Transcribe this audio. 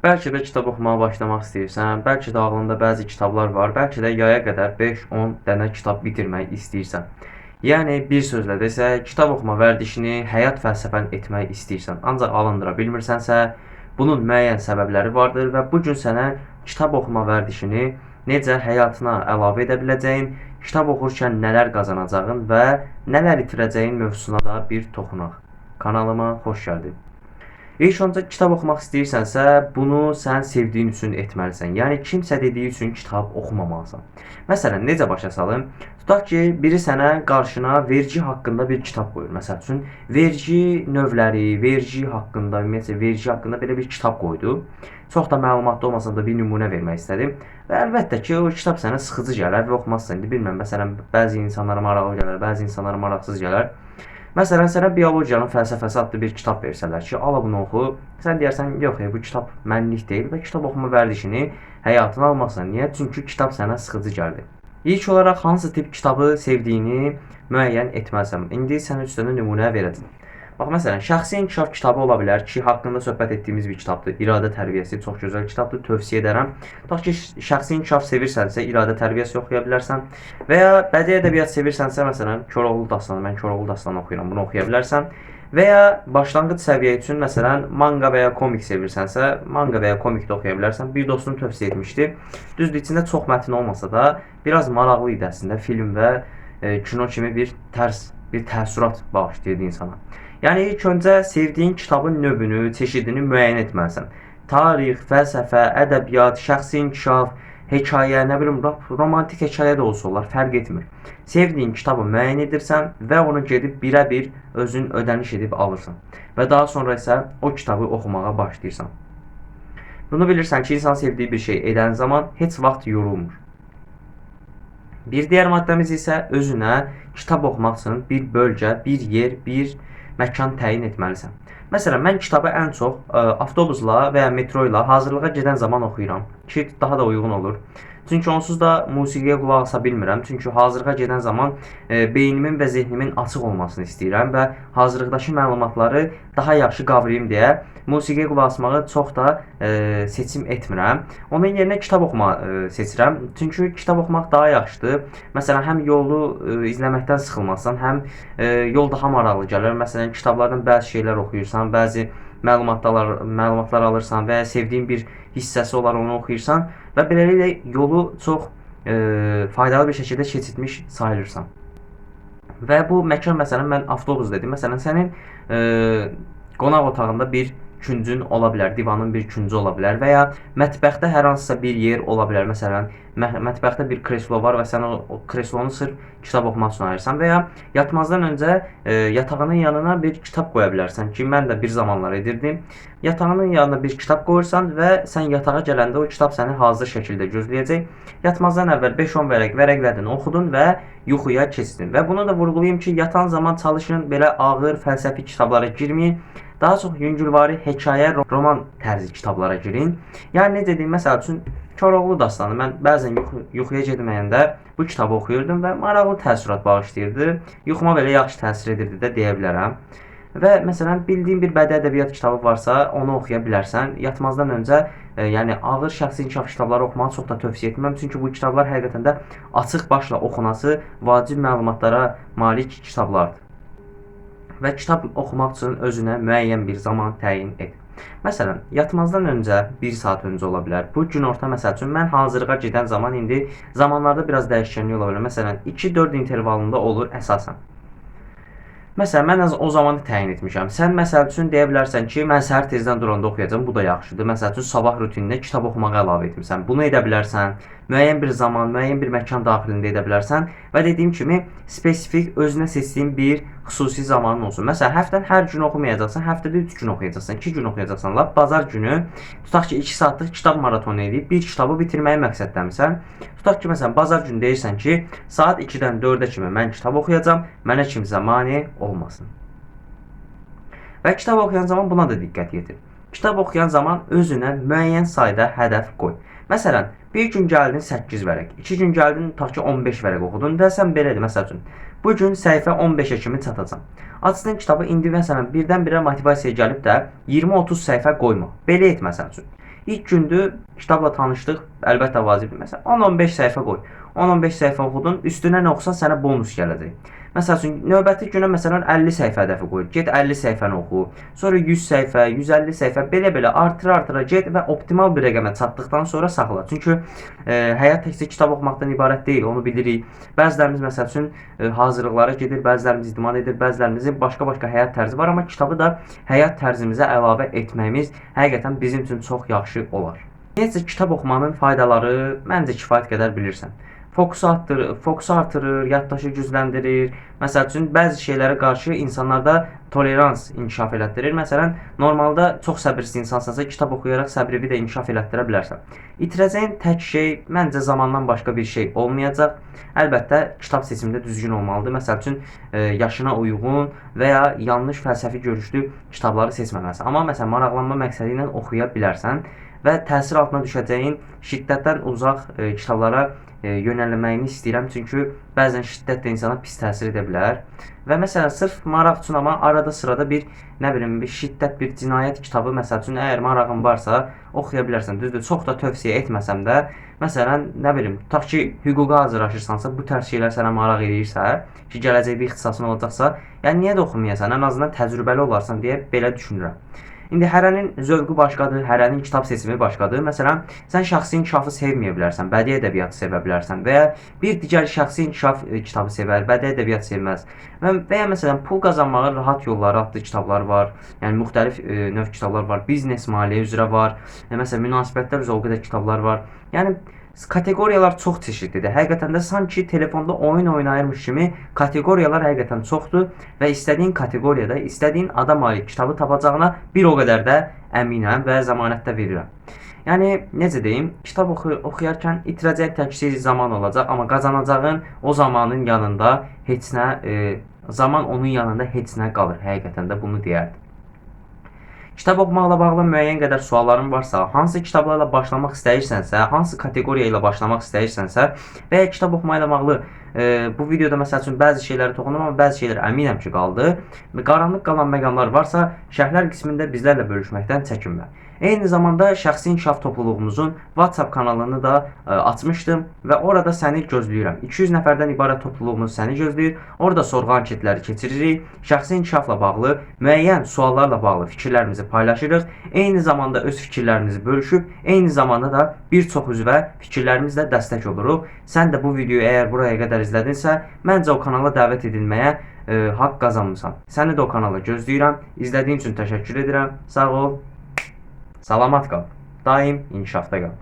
Bəlkə də kitab oxumağa başlamaq istəyirsən, bəlkə də ağlında bəzi kitablar var, bəlkə də yaya qədər 5-10 dənə kitab bitirmək istəyirsən. Yəni bir sözlə desək, kitab oxuma vərdişini həyat fəlsəfən etmək istəyirsən, ancaq alındıra bilmirsənsə, bunun müəyyən səbəbləri vardır və bu gün sənə kitab oxuma vərdişini necə həyatına əlavə edə biləcəyin, kitab oxurkən nələr qazanacağın və nələr itirəcəyin mövzusuna da bir toxunaq. Kanalıma xoş gəldin. İlk öncə kitab oxumaq istəyirsənsə, bunu sən sevdiyin üçün etməlisən. Yəni kimsə dediyi üçün kitab oxumamalısan. Məsələn, necə başa salım? Tutaq ki, biri sənə qarşına vergi haqqında bir kitab qoyur. Məsəl üçün, vergi növləri, vergi haqqında, ümumiyyətlə vergi haqqında belə bir kitab qoydu. Çox da məlumatlı olmasa da bir nümunə vermək istədim. Və əlbəttə ki, o kitab sənə sıxıcı gələr və oxumazsan. İndi bilmirəm, məsələn, bəzi insanlara maraqlı gələr, bəzi insanlara maraqsız gələr. Məsələn, sənə biologiyanın fəlsəfəsi adlı bir kitab versələr ki, ala bunu oxu, sən deyərsən, yox, bu kitab mənlik deyil və kitab oxuma vərdişini həyatına almazsan. Niyə? Çünki kitab sənə sıxıcı gəldi. İlk olaraq hansı tip kitabı sevdiyini müəyyən etməlisən. İndi sənə üstünə nümunə verəcəm. Bax, məsələn, şəxsi inkişaf kitabı ola bilər ki, haqqında söhbət etdiyimiz bir kitabdır. İradə tərbiyəsi çox gözəl kitabdır, tövsiyə edərəm. Tutaq ki, şəxsi inkişaf sevirsənsə, İradə tərbiyəsi oxuya bilərsən və ya bədii ədəbiyyat sevirsənsə, məsələn, Koroğlu dastanı, mən Koroğlu dastanı oxuyuram, bunu oxuya bilərsən. Və ya başlanğıc səviyyə üçün, məsələn, manga və ya komik sevirsənsə, manga və ya komik də oxuya bilərsən. Bir dostum tövsiyə etmişdi. Düzdür, içində çox mətn olmasa da, biraz maraqlı idi əslində, film və kino kimi bir təəssürat bağışlayırdı insana. Yəni ilk öncə sevdiyin kitabın növünü, çeşidini müəyyən etməlisən. Tarix, fəlsəfə, ədəbiyyat, şəxsi inkişaf, hekayə, nə bilim, romantik hekayə də olsa olar, fərq etmir. Sevdiyin kitabı müəyyən edirsən və onu gedib birə-bir özün ödəniş edib alırsan. Və daha sonra isə o kitabı oxumağa başlayırsan. Bunu bilirsən ki, insan sevdiyi bir şey edən zaman heç vaxt yorulmur. Bir digər maddəmiz isə özünə kitab oxumaq üçün bir bölgə, bir yer, bir məkan təyin etməlisən. Məsələn, mən kitabı ən çox avtobusla və ya metro ilə hazırlığa gedən zaman oxuyuram ki, daha da uyğun olur. Çünki onsuz da musiqiyə qulaq asa bilmirəm. Çünki hazırlığa gedən zaman beynimin və zehnimin açıq olmasını istəyirəm və hazırlıqdakı məlumatları daha yaxşı qavrayım deyə musiqiyə qulaq asmağı çox da seçim etmirəm. Onun yerinə kitab oxumağı seçirəm. Çünki kitab oxumaq daha yaxşıdır. Məsələn, həm yolu izləməkdən sıxılmazsan, həm yol daha maraqlı gəlir. Məsələn, kitablardan bəzi şeylər oxuyursan, bəzi məlumatlar alırsan və ya sevdiyin bir hissəsi olar, onu oxuyursan və beləliklə yolu çox faydalı bir şəkildə keçirmiş sayılırsan. Və bu məkan, məsələn, mən avtobus dedim. Məsələn, sənin qonaq otağında bir küncün ola bilər, divanın bir küncü ola bilər və ya mətbəxdə hər hansısa bir yer ola bilər. Məsələn, mətbəxdə bir kreslo var və sən o kreslonu sırf kitab oxumaq üçün ayırsan və ya yatmazdan öncə yatağının yanına bir kitab qoya bilərsən ki, mən də bir zamanlar edirdim. Yatağının yanına bir kitab qoyursan və sən yatağa gələndə o kitab səni hazır şəkildə gözləyəcək. Yatmazdan əvvəl 5-10 vərəqlədin, oxudun və yuxuya keçdin. Və bunu da vurğulayım ki, yatan zaman çalışın belə ağır fəlsəfi kitablara girməyin. Daha çox yüngülvari hekayə, roman tərzi kitablara girin. Yəni necə deyim, məsəl üçün Koroğlu dastanı mən bəzən yuxuya getməyəndə bu kitabı oxuyurdum və maraqlı təəssürat bağışlayırdı. Yuxuma belə yaxşı təsir edirdi də deyə bilərəm. Və məsələn, bildiyin bir bədii ədəbiyyat kitabı varsa, onu oxuya bilərsən. Yatmazdan öncə yəni ağır şəxsi inkişaf kitabları oxumağı çox da tövsiyə etmirəm. Çünki bu kitablar həqiqətən də açıq başla oxunası vacib məlumatlara malik kitablardır. Və kitab oxumaq üçün özünə müəyyən bir zaman təyin et. Məsələn, yatmazdan öncə 1 saat öncə ola bilər. Bu günorta məsəl üçün mən hazırlığa gedən zaman indi zamanlarda biraz dəyişkənlik ola bilər. Məsələn, 2-4 intervalında olur əsasən. Məsələn, mən o zamanı təyin etmişəm. Sən məsəl üçün deyə bilərsən ki, mən səhər tezdən duranda oxuyacağam, bu da yaxşıdır. Məsəl üçün sabah rutininə kitab oxumağı əlavə etmisən. Bunu edə bilərsən. Müəyyən bir zaman, müəyyən bir məkan daxilində edə bilərsən və dediyim kimi spesifik özünə seçdiyin bir xüsusi zamanın olsun. Məsələn, həftənin hər gün oxumayacaqsan, həftədə 3 gün oxuyacaqsan, 2 gün oxuyacaqsan. Lap bazar günü tutaq ki, 2 saatlıq kitab maratonu edib bir kitabı bitirməyi məqsəddəmisən. Tutaq ki, məsələn, bazar günü deyirsən ki, saat 2-dən 4-ə kimi mən kitab oxuyacağam, mənə kimsə mane olmasın. Və kitab oxuyan zaman buna da diqqət yetir. Kitab oxuyan zaman özünə müəyyən sayda hədəf qoy. Məsələn, bir gün gəldin 8 vərəq, 2 gün gəldin tutaq ki 15 vərəq oxudun və sən belədir, məsəl üçün. Bu gün səhifə 15-ə kimi çatacam. Açdın kitabı, indi məsələn birdən-birə motivasiya gəlib də 20-30 səhifə qoyma. Belə et məsəl üçün. İlk gündür kitabla tanışdıq, əlbəttə vacibdir. Məsələn, 10-15 səhifə qoy. 10-15 səhifə oxudun, üstünə nə oxusan sənə bonus gələcək. Məsəl üçün, növbəti günə məsələn 50 səhifə hədəfi qoy. Get 50 səhifəni oxu. Sonra 100 səhifə, 150 səhifə belə-belə artıra-artıra get və optimal bir rəqəmə çatdıqdan sonra saxla. Çünki həyat təkcə kitab oxumaqdan ibarət deyil, onu bilirik. Bəzilərimiz məsəl üçün hazırlıqlara gedir, bəzilərimiz idman edir, bəzilərimizin başqa-başqa həyat tərzi var, amma kitabı da həyat tərzimizə əlavə etməyimiz həqiqətən bizim üçün çox yaxşı olar. Ümumiyyətcə kitab oxumanın faydaları məncə kifayət qədər bilirsən. Fokusu artırır, yaddaşı gücləndirir. Məsəl üçün bəzi şeylərə qarşı insanlarda tolerans inkişaf elətdirir. Məsələn, normalda çox səbirsiz insansansa kitab oxuyaraq səbrini də inkişaf elətdirə bilərsən. İtirəcəyin tək şey məncə zamandan başqa bir şey olmayacaq. Əlbəttə kitab seçimində düzgün olmalıdır. Məsəl üçün yaşına uyğun və ya yanlış fəlsəfi görüşlü kitabları seçməməlisən. Amma məsələn maraqlanma məqsədi ilə oxuya bilərsən və təsir altına düşəcəyin şiddətdən uzaq kitablara yönəlməyini istəyirəm. Çünki bəzən şiddət də insana pis təsir edə bilər. Və məsələn sırf maraq üçün amma arada sırada bir bir şiddət, bir cinayət kitabı məsəl üçün əgər marağın varsa oxuya bilərsən. Düzdür, çox da tövsiyə etməsəm də, məsələn tutaq ki, hüquqa hazırlaşırsansa, bu tərz şeylər sənə maraq eləyirsə, ki gələcəkdə ixtisasın olacaqsa, yəni niyə də oxumayasan? Ən azından təcrübəli olarsan deyə belə düşünürəm. İndi hərənin zövqü başqadır, hərənin kitab seçimi başqadır. Məsələn, sən şəxsi inkişafı sevməyə bilərsən, bədii ədəbiyyatı sevə bilərsən və ya bir digər şəxsi inkişaf kitabı sevər, bədii ədəbiyyat sevməz. Və ya məsələn, pul qazanmağın rahat yolları adlı kitablar var. Yəni müxtəlif növ kitablar var. Biznes, maliyyə üzrə var. Məsələn, münasibətlər üzrə o qədər kitablar var. Yəni kateqoriyalar çox çeşidlidir. Həqiqətən də sanki telefonda oyun oynayırmış kimi kateqoriyalar həqiqətən çoxdur və istədiyin kateqoriyada, istədiyin adam aid kitabı tapacağına bir o qədər də əminəm və zəmanət də verirəm. Yəni necə deyim, kitab oxuyarkən itirəcəyin tək şey zaman olacaq, amma qazanacağın o zamanın yanında heç nə, zaman onun yanında heç nə qalır. Həqiqətən də bunu deyərdim. Kitab oxumaqla bağlı müəyyən qədər sualların varsa, hansı kitablarla başlamaq istəyirsənsə, hansı kateqoriya ilə başlamaq istəyirsənsə və ya kitab oxumaqla bağlı bu videoda məsəl üçün bəzi şeyləri toxundum, amma bəzi şeylər əminəm ki qaldı. Qaranlıq qalan məqamlar varsa, şərhlər qismində bizlərlə bölüşməkdən çəkinmə. Eyni zamanda şəxsi inkişaf topluluğumuzun WhatsApp kanalını da açmışdım və orada səni gözləyirəm. 200 nəfərdən ibarət topluluğumuz səni gözləyir. Orada sorğu anketləri keçiririk. Şəxsi inkişafla bağlı, müəyyən suallarla bağlı fikirlərimizi paylaşırıq. Eyni zamanda öz fikirlərimizi bölüşüb, eyni zamanda da bir çox üzvə fikirlərimizlə dəstək oluruq. Sən də bu videoyu əgər buraya qədər izlədinsə, məncə o kanala dəvət edilməyə haqq qazanmısan. Səni də o kanala gözləyirəm. İzlədiyin üçün təşəkkür edirəm. Sağ ol. Salamat qal. Daim inkişafda qal.